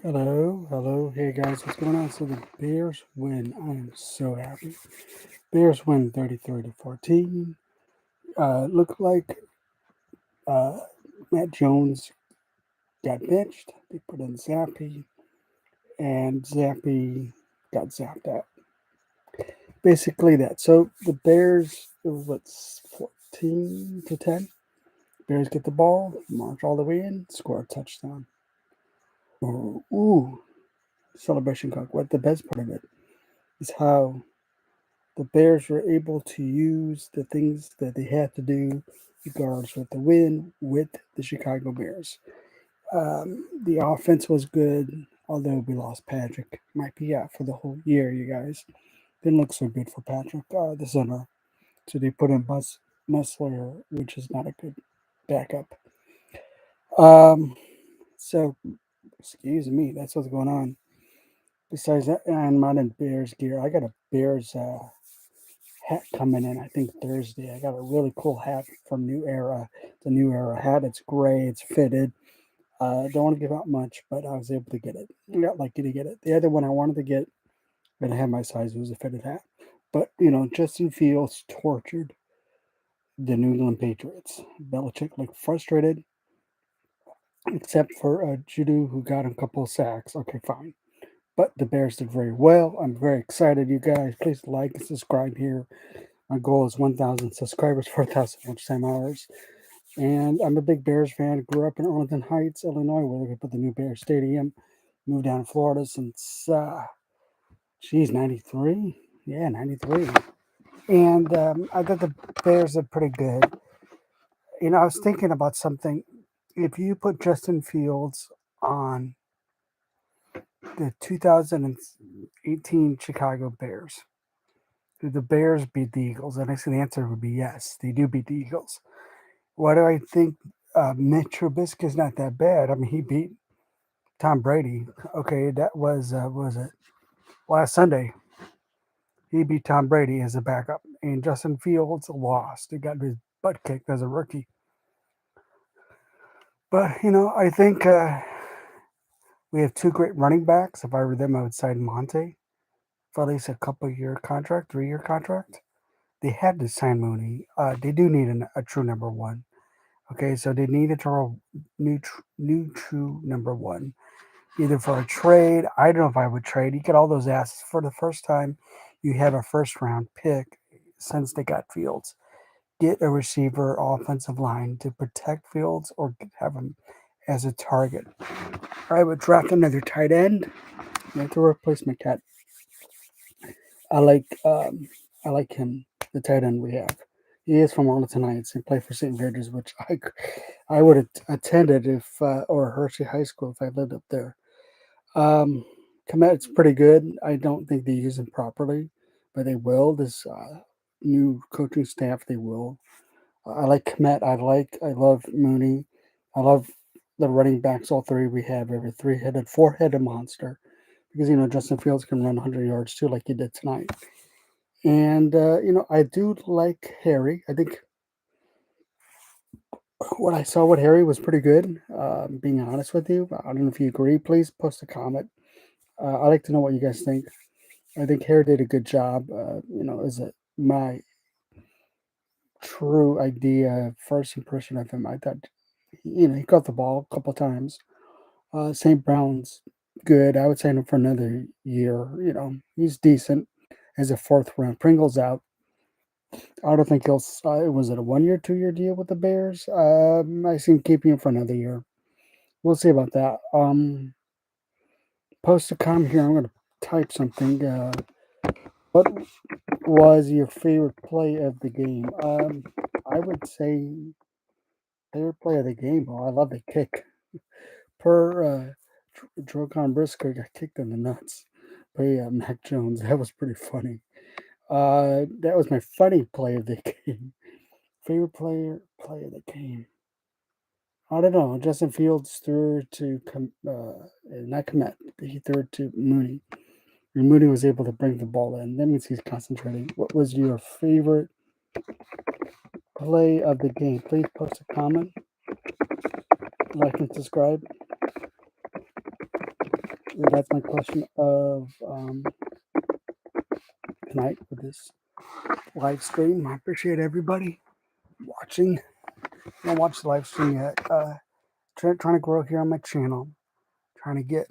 Hello. Hey guys, what's going on? So the Bears win. I am so happy. Bears win 33 to 14. Looked like uh, Matt Jones got benched. They put in Zappy, and Zappy got zapped out. Basically that. So the Bears, it was what's 14 to 10. Bears get the ball, march all the way in, score a touchdown. Ooh, celebration cook. What the best part of it is how the Bears were able to use the things that they had to do, regardless with the win, with the Chicago Bears. The offense was good, although we lost Patrick. Might be out for the whole year, you guys. Didn't look so good for Patrick, the center. So they put in Musler, which is not a good backup. Um, so, excuse me, that's what's going on. Besides that, I'm not in Bears gear. I got a Bears hat coming in, I think Thursday. I got a really cool hat from New Era. The New Era hat. It's gray. It's fitted. Don't want to give out much, but I was able to get it. I got lucky to get it. The other one I wanted to get, but I had my size. It was a fitted hat. But Justin Fields tortured the New England Patriots. Belichick looked frustrated, except for Judu, who got a couple of sacks. Okay, fine. But the Bears did very well. I'm very excited, you guys. Please like and subscribe here. My goal is 1,000 subscribers, 4,000 watch time hours. And I'm a big Bears fan. Grew up in Arlington Heights, Illinois, where they put the new Bears Stadium. Moved down to Florida since, 93? Yeah, 93. And I thought the Bears are pretty good. I was thinking about something. If you put Justin Fields on the 2018 Chicago Bears, do the Bears beat the Eagles? And I said the answer would be yes. They do beat the Eagles. Why do I think Mitch Trubisky is not that bad? I mean, he beat Tom Brady. Okay, that was what was it last Sunday? He beat Tom Brady as a backup, and Justin Fields lost. He got his butt kicked as a rookie. But I think we have two great running backs. If I were them, I would sign Monte for at least a couple-year contract, 3-year contract. They had to sign Mooney. They do need a true number one. Okay, so they need a new true number one, either for a trade. I don't know if I would trade. You get all those assets for the first time. You have a first round pick since they got Fields. Get a receiver, offensive line to protect Fields or have him as a target. I would draft another tight end. To replace my cat. I like um, I like him, the tight end we have. He is from Arlington Heights. He played for St. Vitus, which I would have attended if or Hershey High School if I lived up there. Um, Komet's pretty good. I don't think they use him properly, but they will. This new coaching staff, they will. I like Komet. I love Mooney. I love the running backs. All three we have. Every three-headed, four-headed monster. Because Justin Fields can run 100 yards too, like he did tonight. And I do like Harry. I think what I saw with Harry was pretty good. Being honest with you, I don't know if you agree. Please post a comment. I'd like to know what you guys think. I think Harry did a good job. Is it my true idea, first impression of him? I thought, he caught the ball a couple times. St. Brown's good. I would sign him for another year. He's decent as a fourth round. Pringle's out. I don't think he'll. Was it a 1 year, 2 year deal with the Bears? I see him keeping him for another year. We'll see about that. Post a comment here. I'm going to type something. What was your favorite play of the game? I would say favorite play of the game. Oh, I love the kick. Per Drogon Brisker got kicked in the nuts by Mac Jones. That was pretty funny. That was my funny play of the game. Favorite play of the game. I don't know. Justin Fields threw to not Komet. He threw it to Mooney. And Mooney was able to bring the ball in. That means he's concentrating. What was your favorite play of the game? Please post a comment, like and subscribe. that's my question of tonight with this live stream. I appreciate everybody watching. I don't watch the live stream yet. Trying to grow here on my channel. Trying to get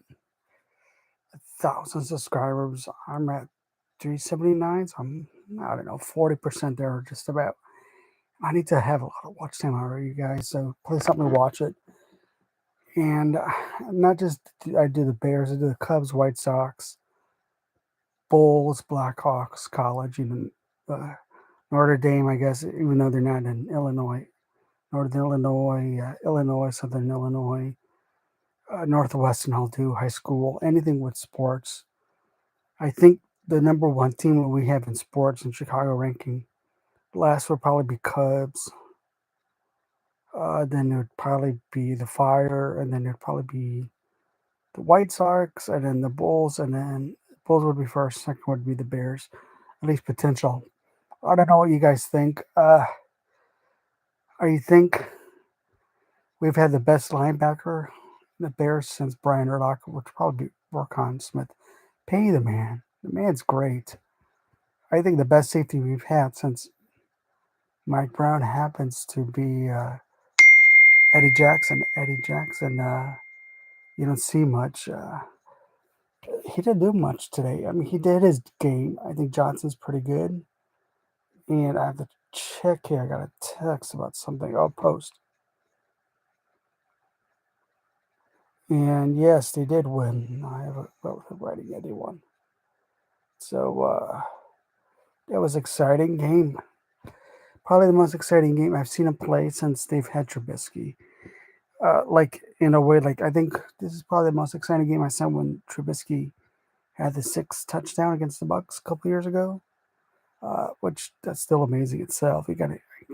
1,000 subscribers. I'm at 379. So I don't know, 40% there, just about. I need to have a lot of watch time already, you guys. So please help me watch it. And not just I do the Bears, I do the Cubs, White Sox, Bulls, Blackhawks, college, even Notre Dame, I guess, even though they're not in Illinois. Northern Illinois, Illinois, Southern Illinois, Northwestern, I'll do high school, anything with sports. I think the number one team that we have in sports in Chicago ranking, last would probably be Cubs. Then it would probably be the Fire, and then it'd probably be the White Sox, and then the Bulls, and then Bulls would be first. Second would be the Bears, at least potential. I don't know what you guys think. I think we've had the best linebacker in the Bears since Brian Urlacher, which would probably be Roquan Smith. Pay the man. The man's great. I think the best safety we've had since Mike Brown happens to be Eddie Jackson. Eddie Jackson, you don't see much. He didn't do much today. I mean, he did his game. I think Johnson's pretty good. And I have to check here. I got a text about something. I'll post. And yes, they did win. I have a relative writing. Yeah, they won. So that was an exciting game. Probably the most exciting game I've seen him play since they've had Trubisky. Like in a way, like I think this is probably the most exciting game I saw when Trubisky had the 6 touchdown against the Bucks a couple years ago. Which that's still amazing itself. I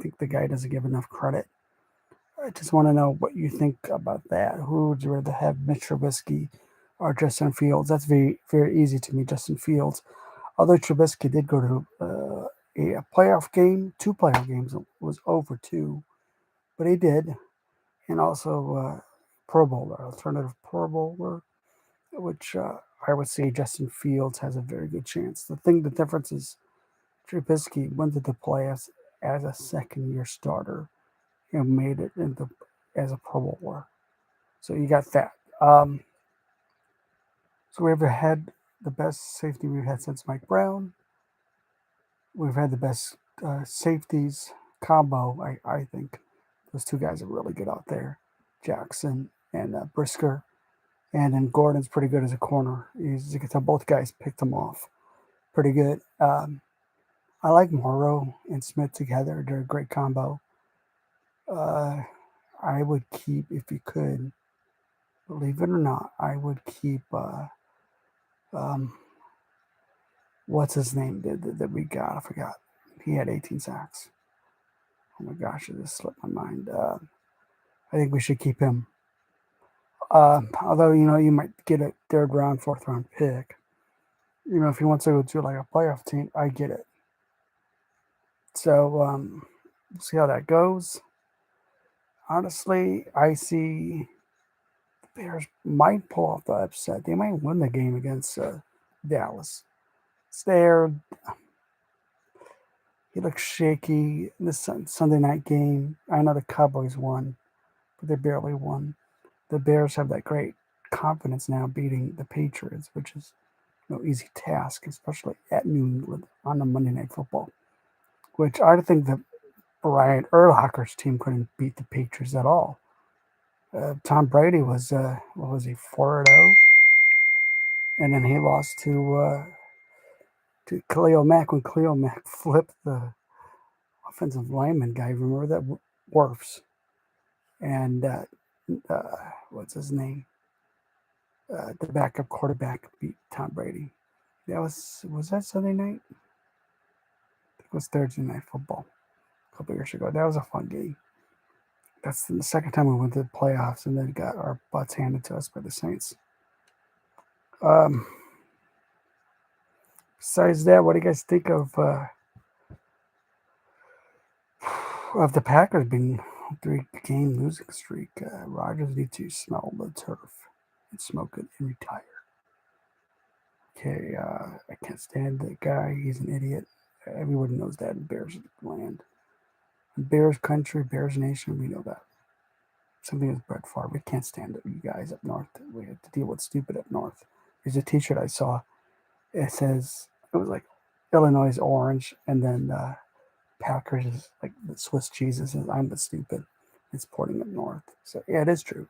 think the guy doesn't give enough credit. I just want to know what you think about that. Who would you rather have, Mitch Trubisky or Justin Fields? That's very easy to me, Justin Fields. Although Trubisky did go to a playoff game, 2 playoff games, it was over 2, but he did, and also Pro Bowler, alternative Pro Bowler, which I would say Justin Fields has a very good chance. The difference is Trubisky went to the playoffs as a second-year starter and made it into as a Pro Bowler. So you got that. So we've had the best safety we've had since Mike Brown. We've had the best safeties combo. I think those 2 guys are really good out there, Jackson and Brisker. And then Gordon's pretty good as a corner. You can tell both guys picked him off pretty good. I like Morrow and Smith together. They're a great combo. I would keep, if you could, believe it or not, I would keep, um, what's his name that we got? I forgot. He had 18 sacks. Oh my gosh, it just slipped my mind. I think we should keep him. Although, you might get a 3rd round, 4th round pick. If he wants to go to like a playoff team, I get it. So, we'll see how that goes. Honestly, I see the Bears might pull off the upset. They might win the game against Dallas. It's there. He looks shaky in the Sunday night game. I know the Cowboys won, but they barely won. The Bears have that great confidence now beating the Patriots, which is no easy task, especially at New England on the Monday Night Football, which I think that Brian Urlacher's team couldn't beat the Patriots at all. Tom Brady was, what was he, 4-0? And then he lost to Khalil Mack when Khalil Mack flipped the offensive lineman guy. Remember that? Worfs. And what's his name? The backup quarterback beat Tom Brady. Was that Sunday night? It was Thursday Night Football a couple years ago. That was a fun game. That's the second time we went to the playoffs and then got our butts handed to us by the Saints. Besides that, what do you guys think of the Packers being 3-game losing streak? Rodgers needs to smell the turf and smoke it and retire. Okay, I can't stand that guy. He's an idiot. Everyone knows that in Bears land. In Bears country, Bears nation, we know that. Something is Brett Favre. We can't stand it, you guys up north. We have to deal with stupid up north. There's a T-shirt I saw. It says it was like Illinois is orange, and then Packers is like the Swiss cheese. It says I'm the stupid. It's pointing up north. So yeah, it is true.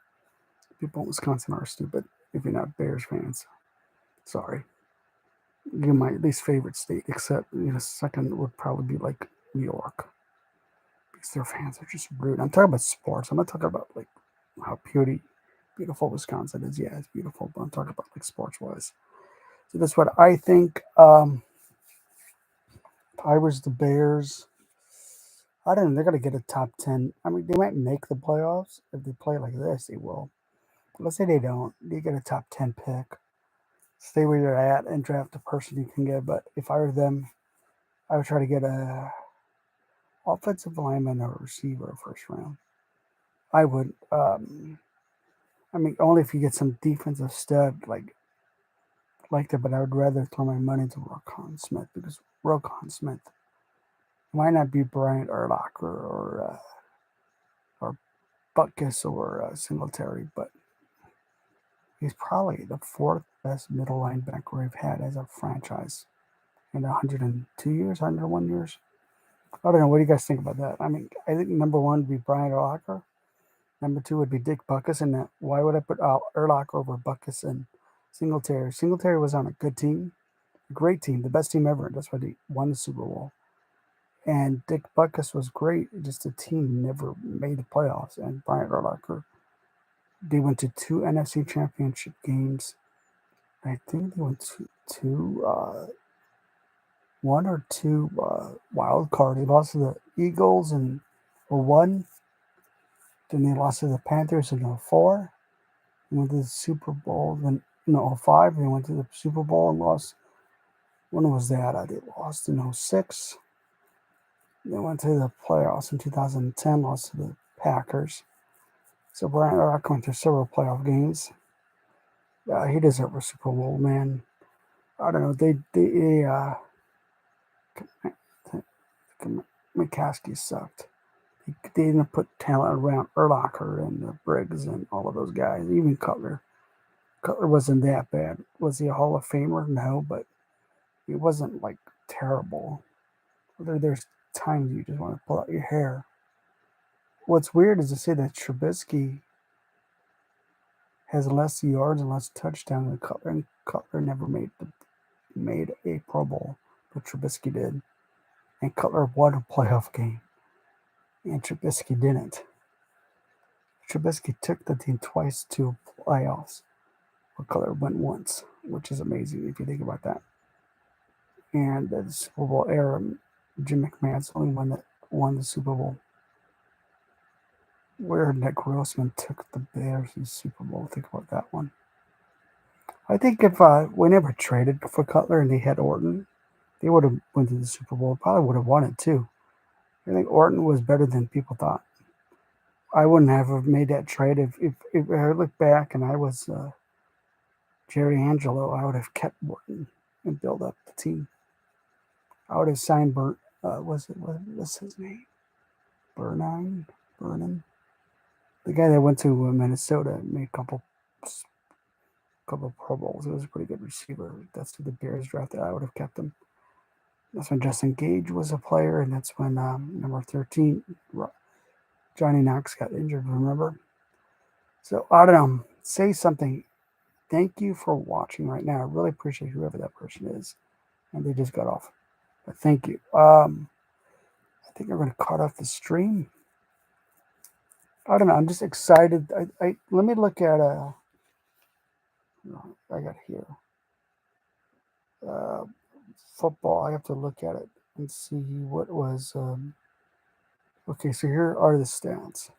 People in Wisconsin are stupid if you're not Bears fans. Sorry. You're my least favorite state, except second would probably be like New York because their fans are just rude. I'm talking about sports. I'm not talking about like how beautiful Wisconsin is. Yeah, it's beautiful, but I'm talking about like sports wise. So that's what I think. If I was the Bears, I don't know. They're gonna get a top 10. I mean, they might make the playoffs if they play like this. They will. But let's say they don't. They get a top 10 pick. Stay where you're at and draft the person you can get. But if I were them, I would try to get a offensive lineman or receiver first round. I would. I mean, only if you get some defensive stud like that. But I would rather throw my money to Rokon Smith because Rokon Smith might not be Bryant Urlacher or Butkus or Singletary, but he's probably the fourth best middle linebacker we've had as a franchise in 102 years, 101 years. I don't know. What do you guys think about that? I mean, I think number one would be Brian Urlacher. Number two would be Dick Buckus. And why would I put Urlacher over Buckus and Singletary? Singletary was on a good team, a great team, the best team ever. That's why they won the Super Bowl. And Dick Buckus was great. Just the team never made the playoffs. And Brian Urlacher, they went to two NFC Championship games. I think they went to one or two wild card. They lost to the Eagles and or one. Then they lost to the Panthers in '04. Went to the Super Bowl. Then in '05, they went to the Super Bowl and lost. When was that? They lost in '06. They went to the playoffs in 2010, lost to the Packers. So Brian Urlacher went to several playoff games. He deserves a Super Bowl, man. I don't know. McCaskey sucked. They didn't put talent around Urlacher and Briggs and all of those guys. Even Cutler. Cutler wasn't that bad. Was he a Hall of Famer? No, but he wasn't like terrible. There's times you just want to pull out your hair. What's weird is to say that Trubisky has less yards and less touchdowns than Cutler, and Cutler never made a Pro Bowl, but Trubisky did. And Cutler won a playoff game, and Trubisky didn't. Trubisky took the team twice to playoffs, but Cutler went once, which is amazing if you think about that. And the Super Bowl era, Jim McMahon's the only one that won the Super Bowl. Where Nick Grossman took the Bears to the Super Bowl. Think about that one. I think if we never traded for Cutler and they had Orton, they would have went to the Super Bowl. Probably would have won it too. I think Orton was better than people thought. I wouldn't have made that trade if I look back and I was Jerry Angelo. I would have kept Orton and built up the team. I would have signed Burt. What's his name? Burnham, the guy that went to Minnesota and made a couple Pro Bowls. He was a pretty good receiver. That's who the Bears drafted. I would have kept him. That's when Justin Gage was a player, and that's when number 13, Johnny Knox, got injured. Remember? So I don't know. Say something. Thank you for watching right now. I really appreciate whoever that person is, and they just got off. But thank you. I think I'm going to cut off the stream. I don't know. I'm just excited. I let me look at I got here. Uh, Football. I have to look at it and see what was. Okay, so here are the stats.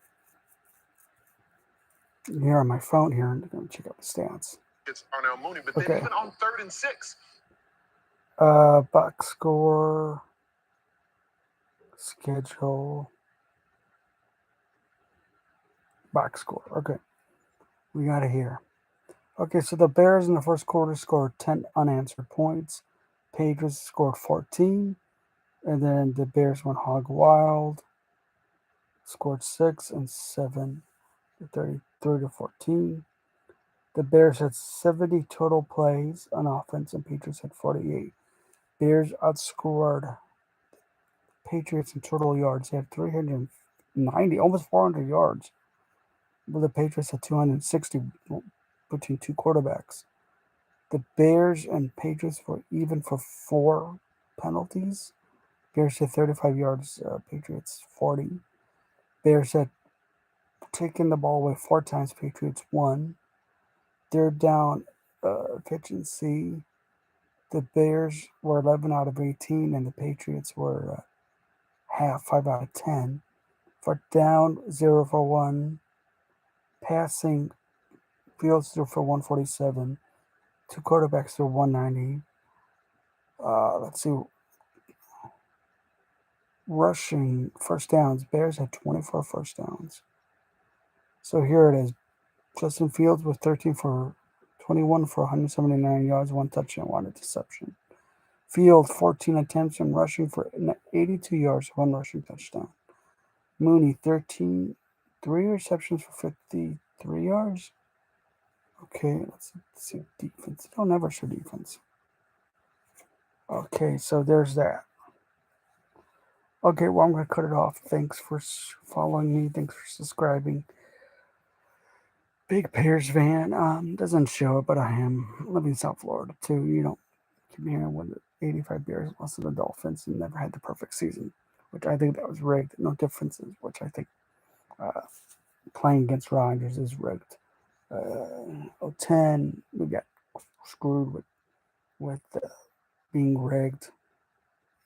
Here on my phone here, I'm going to check out the stats. It's Arnell Mooney, but then even on 3rd and 6. Box score, schedule, box score. Okay, we got it here. Okay, so the Bears in the first quarter scored 10 unanswered points. Patriots scored 14. And then the Bears went hog wild, scored 6 and 7, 33 to 14. The Bears had 70 total plays on offense, and Patriots had 48. Bears outscored Patriots in total yards. They had 390, almost 400 yards. But the Patriots had 260 between two quarterbacks. The Bears and Patriots were even for 4 penalties. Bears had 35 yards, Patriots 40. Bears had taken the ball away 4 times, Patriots won. Third down, pitch and see. The Bears were 11 out of 18, and the Patriots were 5 out of 10. Fourth down, 0 for 1. Passing, Fields threw for 147. Two quarterbacks threw 190. Let's see. Rushing first downs, Bears had 24 first downs. So here it is. Justin Fields was 13 for 21 for 179 yards, 1 touchdown, 1 interception. Fields 14 attempts and rushing for 82 yards, 1 rushing touchdown. Mooney 13, 3 receptions for 53 yards. Okay, let's see defense. They don't ever show defense. Okay, so there's that. Okay, well, I'm going to cut it off. Thanks for following me. Thanks for subscribing. Big Bears fan. Doesn't show it, but I am. Live in South Florida, too. You don't keep hearing when the 85 Bears lost to the Dolphins and never had the perfect season, which I think that was rigged. No differences, which I think uh, playing against Rodgers is rigged. 010, we got screwed with being rigged.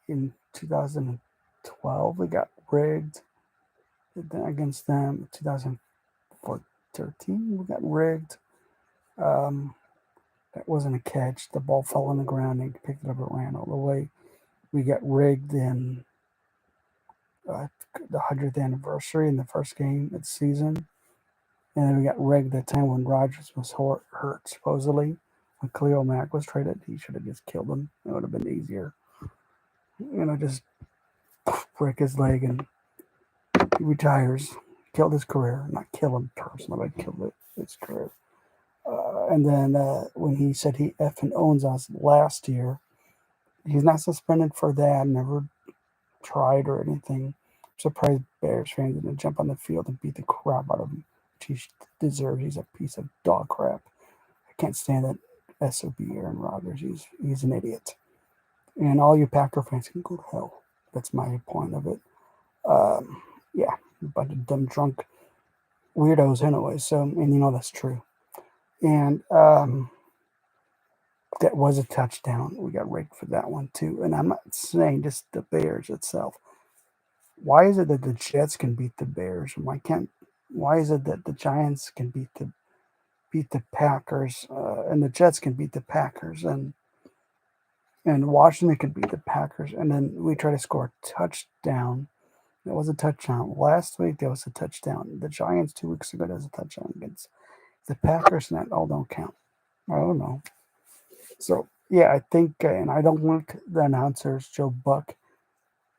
In 2012, we got rigged against them. 2013, we got rigged. Um, that wasn't a catch. The ball fell on the ground. They picked it up and ran all the way. We got rigged in the 100th anniversary in the first game of the season. And then we got rigged that time when Rodgers was hurt supposedly. When Khalil Mack was traded, he should have just killed him. It would have been easier. Just break his leg and he retires. Killed his career. Not kill him personally, but killed his career. And then when he said he effing owns us last year, he's not suspended for that. Never tried or anything. I'm surprised Bears fans didn't jump on the field and beat the crap out of him, which he deserves. He's a piece of dog crap. I can't stand that SOB Aaron Rodgers. He's an idiot. And all you Packer fans can go to hell. That's my point of it. Yeah, a bunch of dumb drunk weirdos anyway. So, and that's true. And that was a touchdown. We got rigged for that one too. And I'm not saying just the Bears itself. Why is it that the Jets can beat the Bears? Why is it that the Giants can beat the Packers and the Jets can beat the Packers and Washington can beat the Packers, and then we try to score a touchdown? That was a touchdown. Last week there was a touchdown. The Giants 2 weeks ago there was a touchdown against the Packers, and that all don't count. I don't know. So yeah, I think, and I don't like the announcers. Joe Buck,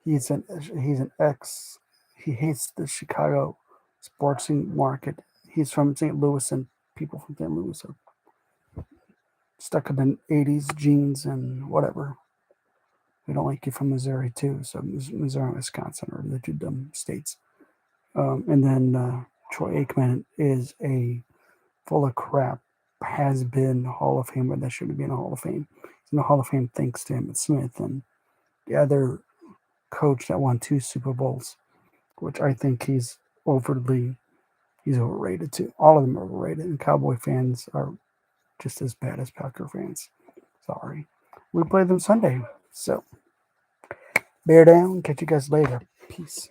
he's an ex. He hates the Chicago sports market. He's from St. Louis, and people from St. Louis are stuck in the '80s jeans and whatever. We don't like you from Missouri too. So Missouri and Wisconsin are the two dumb states. And then Troy Aikman is a full of crap, has been Hall of Famer that shouldn't be in the Hall of Fame. He's in the Hall of Fame thanks to Emmitt Smith and the other coach that won 2 Super Bowls, which I think he's overrated too. All of them are overrated, and Cowboy fans are just as bad as Packer fans. Sorry. We play them Sunday. So bear down. Catch you guys later. Peace.